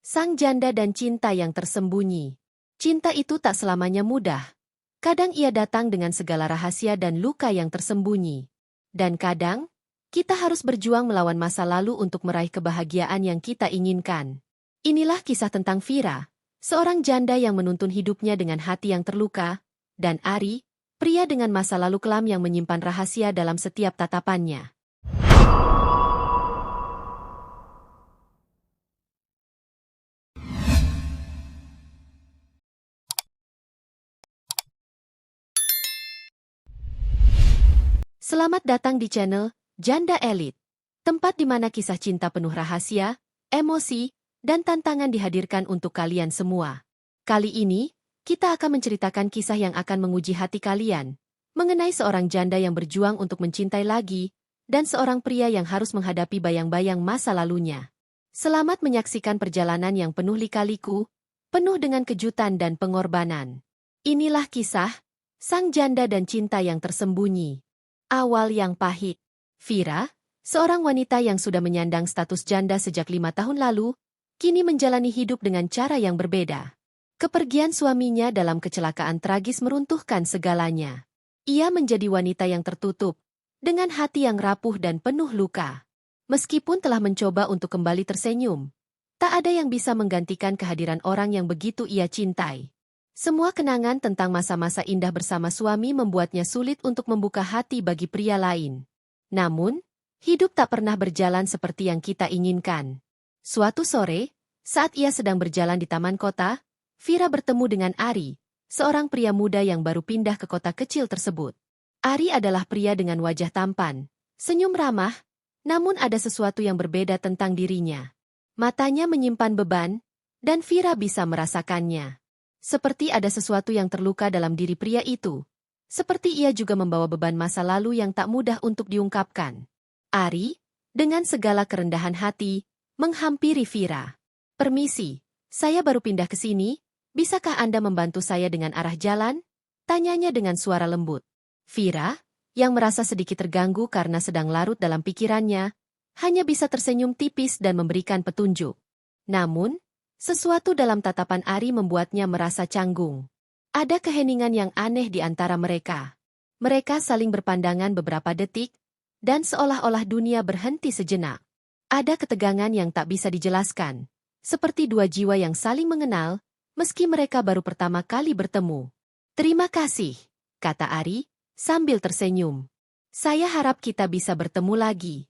Sang janda dan cinta yang tersembunyi. Cinta itu tak selamanya mudah. Kadang ia datang dengan segala rahasia dan luka yang tersembunyi. Dan kadang, kita harus berjuang melawan masa lalu untuk meraih kebahagiaan yang kita inginkan. Inilah kisah tentang Vira, seorang janda yang menuntun hidupnya dengan hati yang terluka, dan Ari, pria dengan masa lalu kelam yang menyimpan rahasia dalam setiap tatapannya. Selamat datang di channel Janda Elite, tempat di mana kisah cinta penuh rahasia, emosi, dan tantangan dihadirkan untuk kalian semua. Kali ini, kita akan menceritakan kisah yang akan menguji hati kalian, mengenai seorang janda yang berjuang untuk mencintai lagi, dan seorang pria yang harus menghadapi bayang-bayang masa lalunya. Selamat menyaksikan perjalanan yang penuh lika-liku, penuh dengan kejutan dan pengorbanan. Inilah kisah Sang Janda dan Cinta yang Tersembunyi. Awal yang pahit. Vira, seorang wanita yang sudah menyandang status janda sejak 5 tahun lalu, kini menjalani hidup dengan cara yang berbeda. Kepergian suaminya dalam kecelakaan tragis meruntuhkan segalanya. Ia menjadi wanita yang tertutup, dengan hati yang rapuh dan penuh luka. Meskipun telah mencoba untuk kembali tersenyum, tak ada yang bisa menggantikan kehadiran orang yang begitu ia cintai. Semua kenangan tentang masa-masa indah bersama suami membuatnya sulit untuk membuka hati bagi pria lain. Namun, hidup tak pernah berjalan seperti yang kita inginkan. Suatu sore, saat ia sedang berjalan di taman kota, Vira bertemu dengan Ari, seorang pria muda yang baru pindah ke kota kecil tersebut. Ari adalah pria dengan wajah tampan, senyum ramah, namun ada sesuatu yang berbeda tentang dirinya. Matanya menyimpan beban, dan Vira bisa merasakannya. Seperti ada sesuatu yang terluka dalam diri pria itu. Seperti ia juga membawa beban masa lalu yang tak mudah untuk diungkapkan. Ari, dengan segala kerendahan hati, menghampiri Vira. "Permisi, saya baru pindah ke sini, bisakah Anda membantu saya dengan arah jalan?" Tanyanya dengan suara lembut. Vira, yang merasa sedikit terganggu karena sedang larut dalam pikirannya, hanya bisa tersenyum tipis dan memberikan petunjuk. Namun, sesuatu dalam tatapan Ari membuatnya merasa canggung. Ada keheningan yang aneh di antara mereka. Mereka saling berpandangan beberapa detik, dan seolah-olah dunia berhenti sejenak. Ada ketegangan yang tak bisa dijelaskan, seperti dua jiwa yang saling mengenal, meski mereka baru pertama kali bertemu. "Terima kasih," kata Ari, sambil tersenyum. "Saya harap kita bisa bertemu lagi."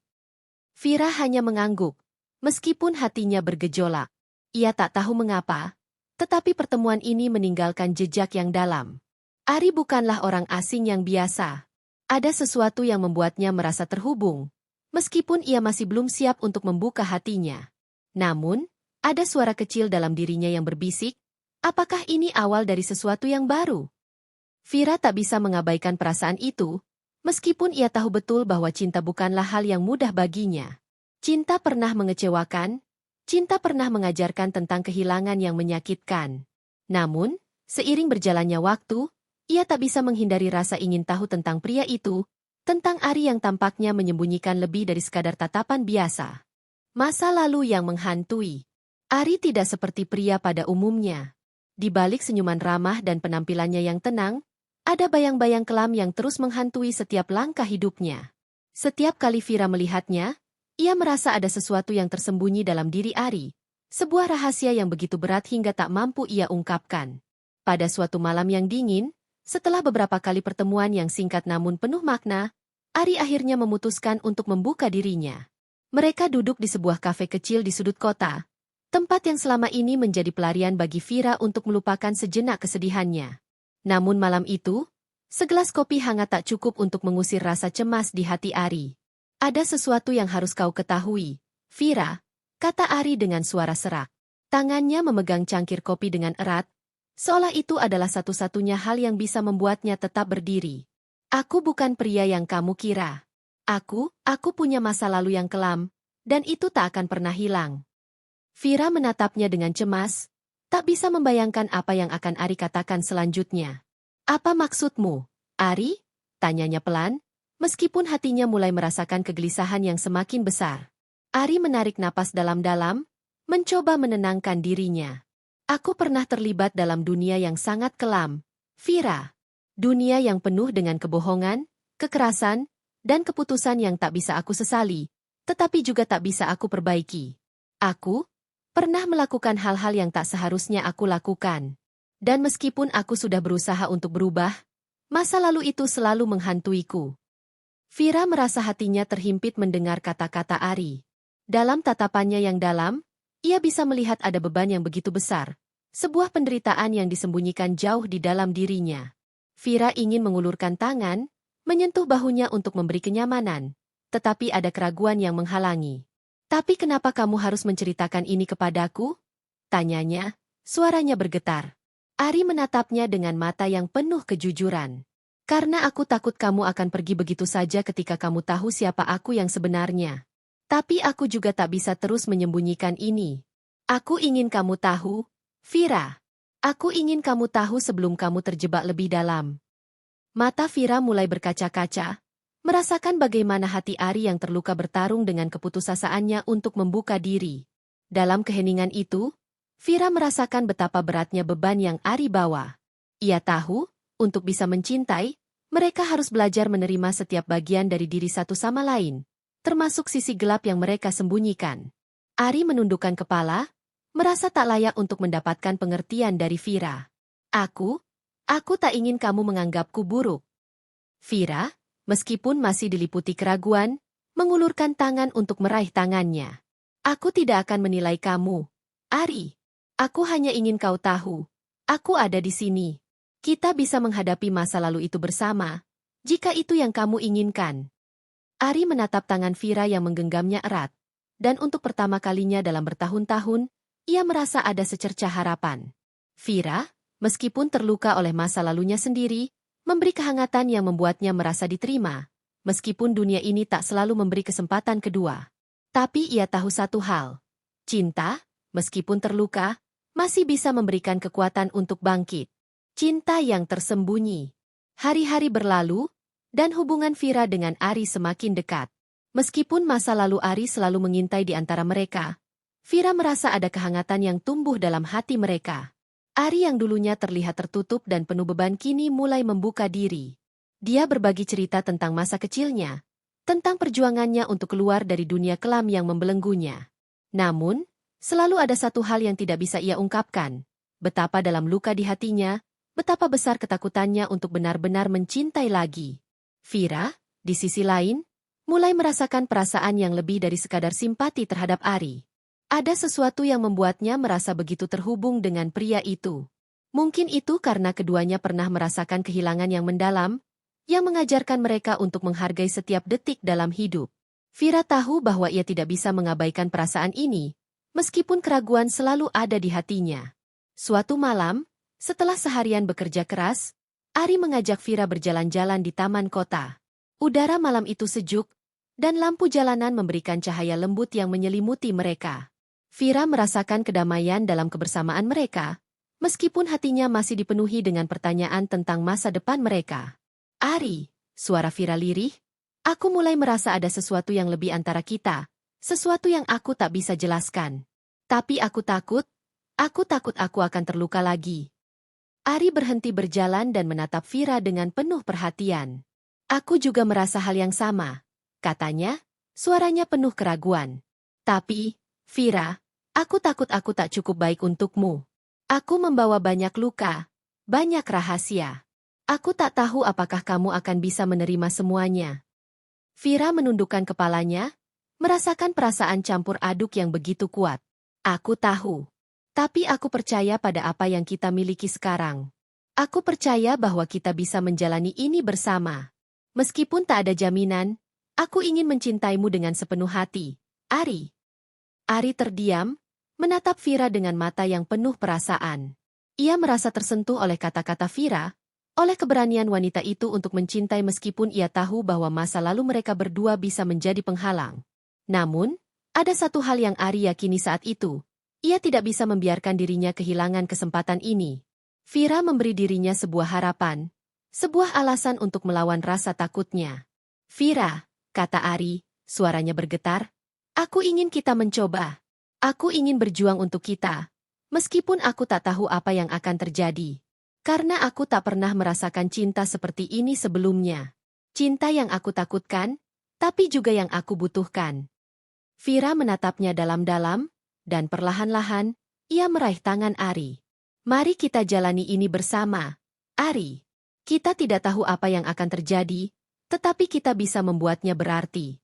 Vira hanya mengangguk, meskipun hatinya bergejolak. Ia tak tahu mengapa, tetapi pertemuan ini meninggalkan jejak yang dalam. Ari bukanlah orang asing yang biasa. Ada sesuatu yang membuatnya merasa terhubung, meskipun ia masih belum siap untuk membuka hatinya. Namun, ada suara kecil dalam dirinya yang berbisik, apakah ini awal dari sesuatu yang baru? Vira tak bisa mengabaikan perasaan itu, meskipun ia tahu betul bahwa cinta bukanlah hal yang mudah baginya. Cinta pernah mengecewakan, cinta pernah mengajarkan tentang kehilangan yang menyakitkan. Namun, seiring berjalannya waktu, ia tak bisa menghindari rasa ingin tahu tentang pria itu, tentang Ari yang tampaknya menyembunyikan lebih dari sekadar tatapan biasa. Masa lalu yang menghantui. Ari tidak seperti pria pada umumnya. Di balik senyuman ramah dan penampilannya yang tenang, ada bayang-bayang kelam yang terus menghantui setiap langkah hidupnya. Setiap kali Vira melihatnya, ia merasa ada sesuatu yang tersembunyi dalam diri Ari, sebuah rahasia yang begitu berat hingga tak mampu ia ungkapkan. Pada suatu malam yang dingin, setelah beberapa kali pertemuan yang singkat namun penuh makna, Ari akhirnya memutuskan untuk membuka dirinya. Mereka duduk di sebuah kafe kecil di sudut kota, tempat yang selama ini menjadi pelarian bagi Vira untuk melupakan sejenak kesedihannya. Namun malam itu, segelas kopi hangat tak cukup untuk mengusir rasa cemas di hati Ari. "Ada sesuatu yang harus kau ketahui, Vira," kata Ari dengan suara serak. Tangannya memegang cangkir kopi dengan erat, seolah itu adalah satu-satunya hal yang bisa membuatnya tetap berdiri. "Aku bukan pria yang kamu kira. Aku punya masa lalu yang kelam, dan itu tak akan pernah hilang." Vira menatapnya dengan cemas, tak bisa membayangkan apa yang akan Ari katakan selanjutnya. "Apa maksudmu, Ari?" tanyanya pelan, meskipun hatinya mulai merasakan kegelisahan yang semakin besar. Ari menarik napas dalam-dalam, mencoba menenangkan dirinya. Aku pernah terlibat dalam dunia yang sangat kelam, Vira. Dunia yang penuh dengan kebohongan, kekerasan, dan keputusan yang tak bisa aku sesali, tetapi juga tak bisa aku perbaiki. Aku pernah melakukan hal-hal yang tak seharusnya aku lakukan. Dan meskipun aku sudah berusaha untuk berubah, masa lalu itu selalu menghantuiku. Vira merasa hatinya terhimpit mendengar kata-kata Ari. Dalam tatapannya yang dalam, ia bisa melihat ada beban yang begitu besar, sebuah penderitaan yang disembunyikan jauh di dalam dirinya. Vira ingin mengulurkan tangan, menyentuh bahunya untuk memberi kenyamanan, tetapi ada keraguan yang menghalangi. "Tapi kenapa kamu harus menceritakan ini kepadaku?" tanyanya, suaranya bergetar. Ari menatapnya dengan mata yang penuh kejujuran. "Karena aku takut kamu akan pergi begitu saja ketika kamu tahu siapa aku yang sebenarnya. Tapi aku juga tak bisa terus menyembunyikan ini. Aku ingin kamu tahu, Vira. Aku ingin kamu tahu sebelum kamu terjebak lebih dalam." Mata Vira mulai berkaca-kaca, merasakan bagaimana hati Ari yang terluka bertarung dengan keputusasaannya untuk membuka diri. Dalam keheningan itu, Vira merasakan betapa beratnya beban yang Ari bawa. Ia tahu, untuk bisa mencintai, mereka harus belajar menerima setiap bagian dari diri satu sama lain, termasuk sisi gelap yang mereka sembunyikan. Ari menundukkan kepala, merasa tak layak untuk mendapatkan pengertian dari Vira. Aku tak ingin kamu menganggapku buruk." Vira, meskipun masih diliputi keraguan, mengulurkan tangan untuk meraih tangannya. "Aku tidak akan menilai kamu, Ari. Aku hanya ingin kau tahu, aku ada di sini. Kita bisa menghadapi masa lalu itu bersama, jika itu yang kamu inginkan." Ari menatap tangan Vira yang menggenggamnya erat, dan untuk pertama kalinya dalam bertahun-tahun, ia merasa ada secercah harapan. Vira, meskipun terluka oleh masa lalunya sendiri, memberi kehangatan yang membuatnya merasa diterima, meskipun dunia ini tak selalu memberi kesempatan kedua. Tapi ia tahu satu hal, cinta, meskipun terluka, masih bisa memberikan kekuatan untuk bangkit. Cinta yang tersembunyi. Hari-hari berlalu, dan hubungan Vira dengan Ari semakin dekat. Meskipun masa lalu Ari selalu mengintai di antara mereka, Vira merasa ada kehangatan yang tumbuh dalam hati mereka. Ari yang dulunya terlihat tertutup dan penuh beban kini mulai membuka diri. Dia berbagi cerita tentang masa kecilnya, tentang perjuangannya untuk keluar dari dunia kelam yang membelenggunya. Namun, selalu ada satu hal yang tidak bisa ia ungkapkan. Betapa dalam luka di hatinya, betapa besar ketakutannya untuk benar-benar mencintai lagi. Vira, di sisi lain, mulai merasakan perasaan yang lebih dari sekadar simpati terhadap Ari. Ada sesuatu yang membuatnya merasa begitu terhubung dengan pria itu. Mungkin itu karena keduanya pernah merasakan kehilangan yang mendalam, yang mengajarkan mereka untuk menghargai setiap detik dalam hidup. Vira tahu bahwa ia tidak bisa mengabaikan perasaan ini, meskipun keraguan selalu ada di hatinya. Suatu malam, setelah seharian bekerja keras, Ari mengajak Vira berjalan-jalan di taman kota. Udara malam itu sejuk, dan lampu jalanan memberikan cahaya lembut yang menyelimuti mereka. Vira merasakan kedamaian dalam kebersamaan mereka, meskipun hatinya masih dipenuhi dengan pertanyaan tentang masa depan mereka. "Ari," suara Vira lirih, "aku mulai merasa ada sesuatu yang lebih antara kita, sesuatu yang aku tak bisa jelaskan. Tapi aku takut aku akan terluka lagi." Ari berhenti berjalan dan menatap Vira dengan penuh perhatian. "Aku juga merasa hal yang sama," katanya, suaranya penuh keraguan. "Tapi, Vira, aku takut aku tak cukup baik untukmu. Aku membawa banyak luka, banyak rahasia. Aku tak tahu apakah kamu akan bisa menerima semuanya." Vira menundukkan kepalanya, merasakan perasaan campur aduk yang begitu kuat. "Aku tahu. Tapi aku percaya pada apa yang kita miliki sekarang. Aku percaya bahwa kita bisa menjalani ini bersama. Meskipun tak ada jaminan, aku ingin mencintaimu dengan sepenuh hati, Ari." Ari terdiam, menatap Vira dengan mata yang penuh perasaan. Ia merasa tersentuh oleh kata-kata Vira, oleh keberanian wanita itu untuk mencintai meskipun ia tahu bahwa masa lalu mereka berdua bisa menjadi penghalang. Namun, ada satu hal yang Ari yakini saat itu. Ia tidak bisa membiarkan dirinya kehilangan kesempatan ini. Vira memberi dirinya sebuah harapan, sebuah alasan untuk melawan rasa takutnya. "Vira," kata Ari, suaranya bergetar, "aku ingin kita mencoba. Aku ingin berjuang untuk kita, meskipun aku tak tahu apa yang akan terjadi. Karena aku tak pernah merasakan cinta seperti ini sebelumnya. Cinta yang aku takutkan, tapi juga yang aku butuhkan. Vira menatapnya dalam-dalam, dan perlahan-lahan, ia meraih tangan Ari. Mari kita jalani ini bersama, Ari. Kita tidak tahu apa yang akan terjadi, tetapi kita bisa membuatnya berarti.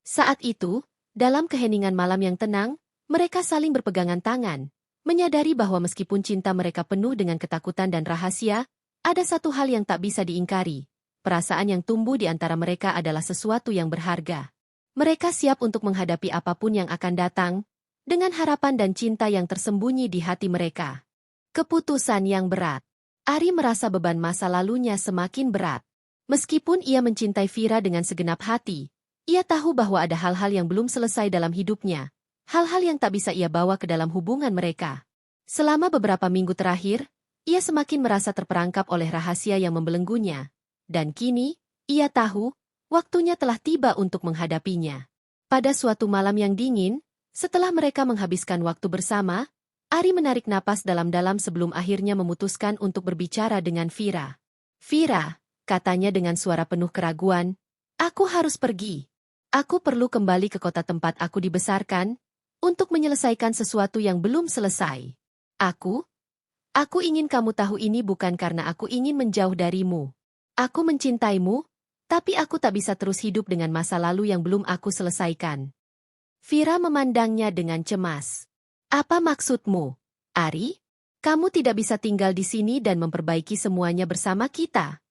Saat itu, dalam keheningan malam yang tenang, mereka saling berpegangan tangan, menyadari bahwa meskipun cinta mereka penuh dengan ketakutan dan rahasia, ada satu hal yang tak bisa diingkari. Perasaan yang tumbuh di antara mereka adalah sesuatu yang berharga. Mereka siap untuk menghadapi apapun yang akan datang, dengan harapan dan cinta yang tersembunyi di hati mereka. Keputusan yang berat. Ari merasa beban masa lalunya semakin berat. Meskipun ia mencintai Vira dengan segenap hati, ia tahu bahwa ada hal-hal yang belum selesai dalam hidupnya. Hal-hal yang tak bisa ia bawa ke dalam hubungan mereka. Selama beberapa minggu terakhir, ia semakin merasa terperangkap oleh rahasia yang membelenggunya. Dan kini, ia tahu, waktunya telah tiba untuk menghadapinya. Pada suatu malam yang dingin, setelah mereka menghabiskan waktu bersama, Ari menarik napas dalam-dalam sebelum akhirnya memutuskan untuk berbicara dengan Vira. Vira, katanya dengan suara penuh keraguan, aku harus pergi. Aku perlu kembali ke kota tempat aku dibesarkan, untuk menyelesaikan sesuatu yang belum selesai. Aku ingin kamu tahu ini bukan karena aku ingin menjauh darimu. Aku mencintaimu, tapi aku tak bisa terus hidup dengan masa lalu yang belum aku selesaikan. Vira memandangnya dengan cemas. Apa maksudmu, Ari? Kamu tidak bisa tinggal di sini dan memperbaiki semuanya bersama kita.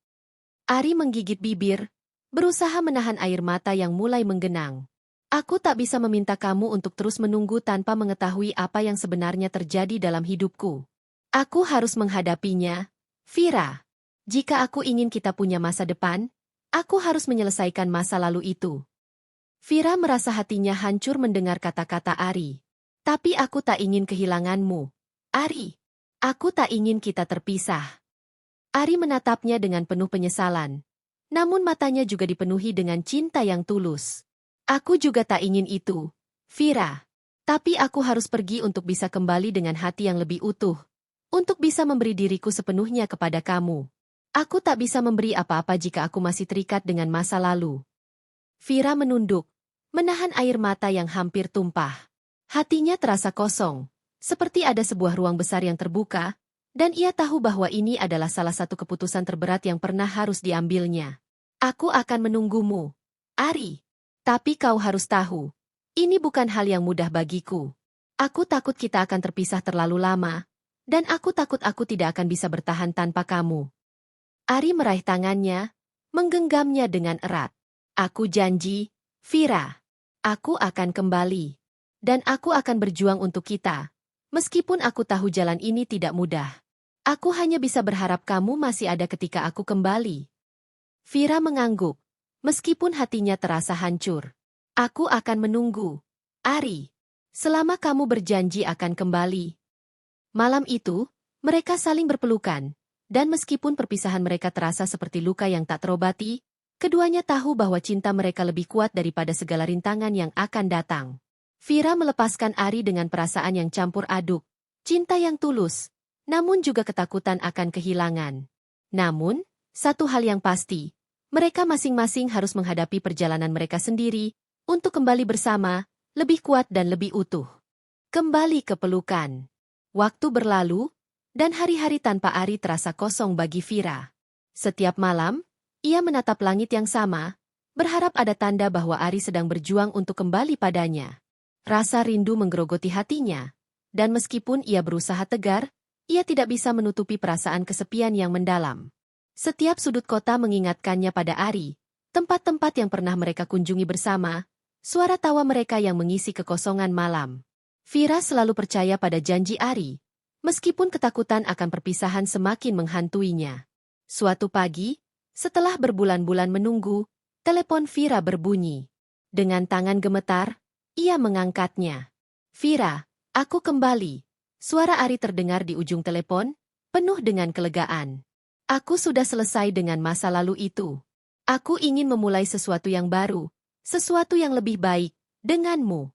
Ari menggigit bibir, berusaha menahan air mata yang mulai menggenang. Aku tak bisa meminta kamu untuk terus menunggu tanpa mengetahui apa yang sebenarnya terjadi dalam hidupku. Aku harus menghadapinya, Vira. Jika aku ingin kita punya masa depan, aku harus menyelesaikan masa lalu itu. Vira merasa hatinya hancur mendengar kata-kata Ari. Tapi aku tak ingin kehilanganmu, Ari. Aku tak ingin kita terpisah. Ari menatapnya dengan penuh penyesalan. Namun matanya juga dipenuhi dengan cinta yang tulus. Aku juga tak ingin itu, Vira. Tapi aku harus pergi untuk bisa kembali dengan hati yang lebih utuh. Untuk bisa memberi diriku sepenuhnya kepada kamu. Aku tak bisa memberi apa-apa jika aku masih terikat dengan masa lalu. Vira menunduk, menahan air mata yang hampir tumpah. Hatinya terasa kosong, seperti ada sebuah ruang besar yang terbuka, dan ia tahu bahwa ini adalah salah satu keputusan terberat yang pernah harus diambilnya. Aku akan menunggumu, Ari. Tapi kau harus tahu, ini bukan hal yang mudah bagiku. Aku takut kita akan terpisah terlalu lama, dan aku takut aku tidak akan bisa bertahan tanpa kamu. Ari meraih tangannya, menggenggamnya dengan erat. Aku janji, Vira. Aku akan kembali. Dan aku akan berjuang untuk kita. Meskipun aku tahu jalan ini tidak mudah. Aku hanya bisa berharap kamu masih ada ketika aku kembali. Vira mengangguk. Meskipun hatinya terasa hancur. Aku akan menunggu, Ari. Selama kamu berjanji akan kembali. Malam itu, mereka saling berpelukan. Dan meskipun perpisahan mereka terasa seperti luka yang tak terobati, keduanya tahu bahwa cinta mereka lebih kuat daripada segala rintangan yang akan datang. Vira melepaskan Ari dengan perasaan yang campur aduk. Cinta yang tulus, namun juga ketakutan akan kehilangan. Namun, satu hal yang pasti. Mereka masing-masing harus menghadapi perjalanan mereka sendiri, untuk kembali bersama, lebih kuat dan lebih utuh. Kembali ke pelukan. Waktu berlalu, dan hari-hari tanpa Ari terasa kosong bagi Vira. Setiap malam, ia menatap langit yang sama, berharap ada tanda bahwa Ari sedang berjuang untuk kembali padanya. Rasa rindu menggerogoti hatinya, dan meskipun ia berusaha tegar, ia tidak bisa menutupi perasaan kesepian yang mendalam. Setiap sudut kota mengingatkannya pada Ari, tempat-tempat yang pernah mereka kunjungi bersama, suara tawa mereka yang mengisi kekosongan malam. Vira selalu percaya pada janji Ari, meskipun ketakutan akan perpisahan semakin menghantuinya. Suatu pagi, setelah berbulan-bulan menunggu, telepon Vira berbunyi. Dengan tangan gemetar, ia mengangkatnya. Vira, aku kembali. Suara Ari terdengar di ujung telepon, penuh dengan kelegaan. Aku sudah selesai dengan masa lalu itu. Aku ingin memulai sesuatu yang baru, sesuatu yang lebih baik, denganmu.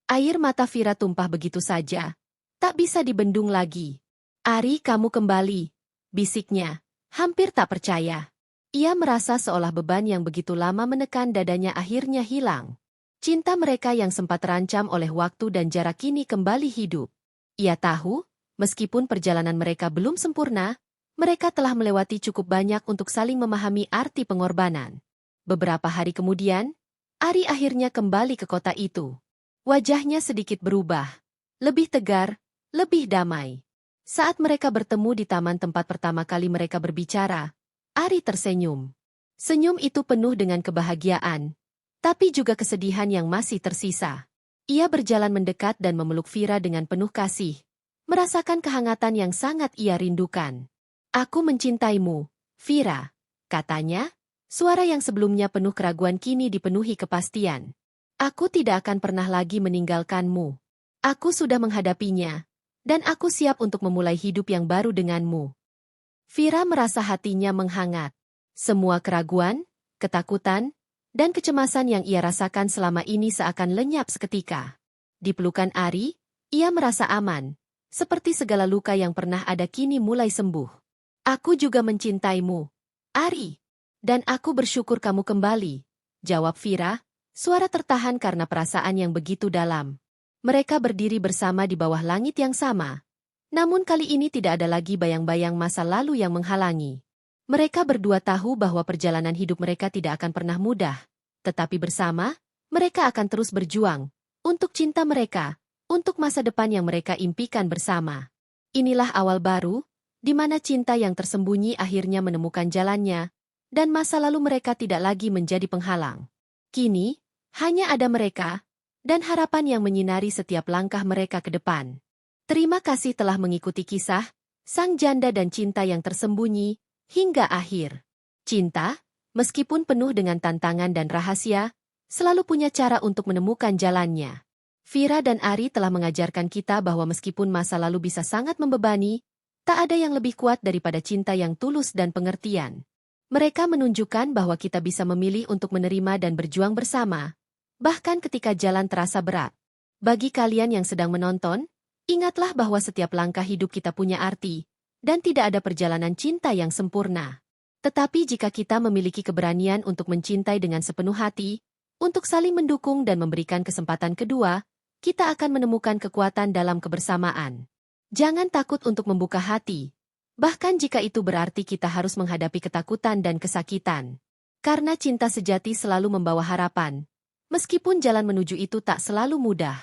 Air mata Vira tumpah begitu saja. Tak bisa dibendung lagi. Ari, kamu kembali, bisiknya. Hampir tak percaya. Ia merasa seolah beban yang begitu lama menekan dadanya akhirnya hilang. Cinta mereka yang sempat terancam oleh waktu dan jarak kini kembali hidup. Ia tahu, meskipun perjalanan mereka belum sempurna, mereka telah melewati cukup banyak untuk saling memahami arti pengorbanan. Beberapa hari kemudian, Ari akhirnya kembali ke kota itu. Wajahnya sedikit berubah. Lebih tegar, lebih damai. Saat mereka bertemu di taman tempat pertama kali mereka berbicara, Ari tersenyum. Senyum itu penuh dengan kebahagiaan, tapi juga kesedihan yang masih tersisa. Ia berjalan mendekat dan memeluk Vira dengan penuh kasih, merasakan kehangatan yang sangat ia rindukan. Aku mencintaimu, Vira, katanya. Suara yang sebelumnya penuh keraguan kini dipenuhi kepastian. Aku tidak akan pernah lagi meninggalkanmu. Aku sudah menghadapinya, dan aku siap untuk memulai hidup yang baru denganmu. Vira merasa hatinya menghangat. Semua keraguan, ketakutan, dan kecemasan yang ia rasakan selama ini seakan lenyap seketika. Di pelukan Ari, ia merasa aman, seperti segala luka yang pernah ada kini mulai sembuh. Aku juga mencintaimu, Ari. Dan aku bersyukur kamu kembali, jawab Vira. Suara tertahan karena perasaan yang begitu dalam. Mereka berdiri bersama di bawah langit yang sama. Namun kali ini tidak ada lagi bayang-bayang masa lalu yang menghalangi. Mereka berdua tahu bahwa perjalanan hidup mereka tidak akan pernah mudah. Tetapi bersama, mereka akan terus berjuang. Untuk cinta mereka, untuk masa depan yang mereka impikan bersama. Inilah awal baru, di mana cinta yang tersembunyi akhirnya menemukan jalannya, dan masa lalu mereka tidak lagi menjadi penghalang. Kini, hanya ada mereka, dan harapan yang menyinari setiap langkah mereka ke depan. Terima kasih telah mengikuti kisah Sang Janda dan Cinta yang Tersembunyi hingga akhir. Cinta, meskipun penuh dengan tantangan dan rahasia, selalu punya cara untuk menemukan jalannya. Vira dan Ari telah mengajarkan kita bahwa meskipun masa lalu bisa sangat membebani, tak ada yang lebih kuat daripada cinta yang tulus dan pengertian. Mereka menunjukkan bahwa kita bisa memilih untuk menerima dan berjuang bersama, bahkan ketika jalan terasa berat. Bagi kalian yang sedang menonton, ingatlah bahwa setiap langkah hidup kita punya arti, dan tidak ada perjalanan cinta yang sempurna. Tetapi jika kita memiliki keberanian untuk mencintai dengan sepenuh hati, untuk saling mendukung dan memberikan kesempatan kedua, kita akan menemukan kekuatan dalam kebersamaan. Jangan takut untuk membuka hati, bahkan jika itu berarti kita harus menghadapi ketakutan dan kesakitan. Karena cinta sejati selalu membawa harapan, meskipun jalan menuju itu tak selalu mudah.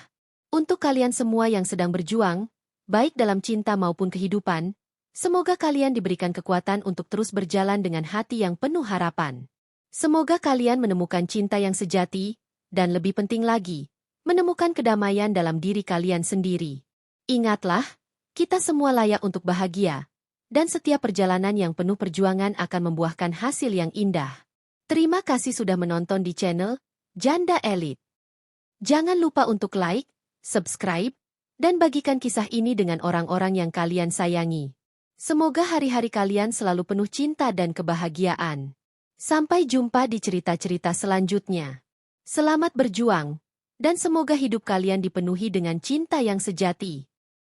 Untuk kalian semua yang sedang berjuang, baik dalam cinta maupun kehidupan, semoga kalian diberikan kekuatan untuk terus berjalan dengan hati yang penuh harapan. Semoga kalian menemukan cinta yang sejati, dan lebih penting lagi, menemukan kedamaian dalam diri kalian sendiri. Ingatlah, kita semua layak untuk bahagia, dan setiap perjalanan yang penuh perjuangan akan membuahkan hasil yang indah. Terima kasih sudah menonton di channel Janda Elite. Jangan lupa untuk like, subscribe, dan bagikan kisah ini dengan orang-orang yang kalian sayangi. Semoga hari-hari kalian selalu penuh cinta dan kebahagiaan. Sampai jumpa di cerita-cerita selanjutnya. Selamat berjuang, dan semoga hidup kalian dipenuhi dengan cinta yang sejati.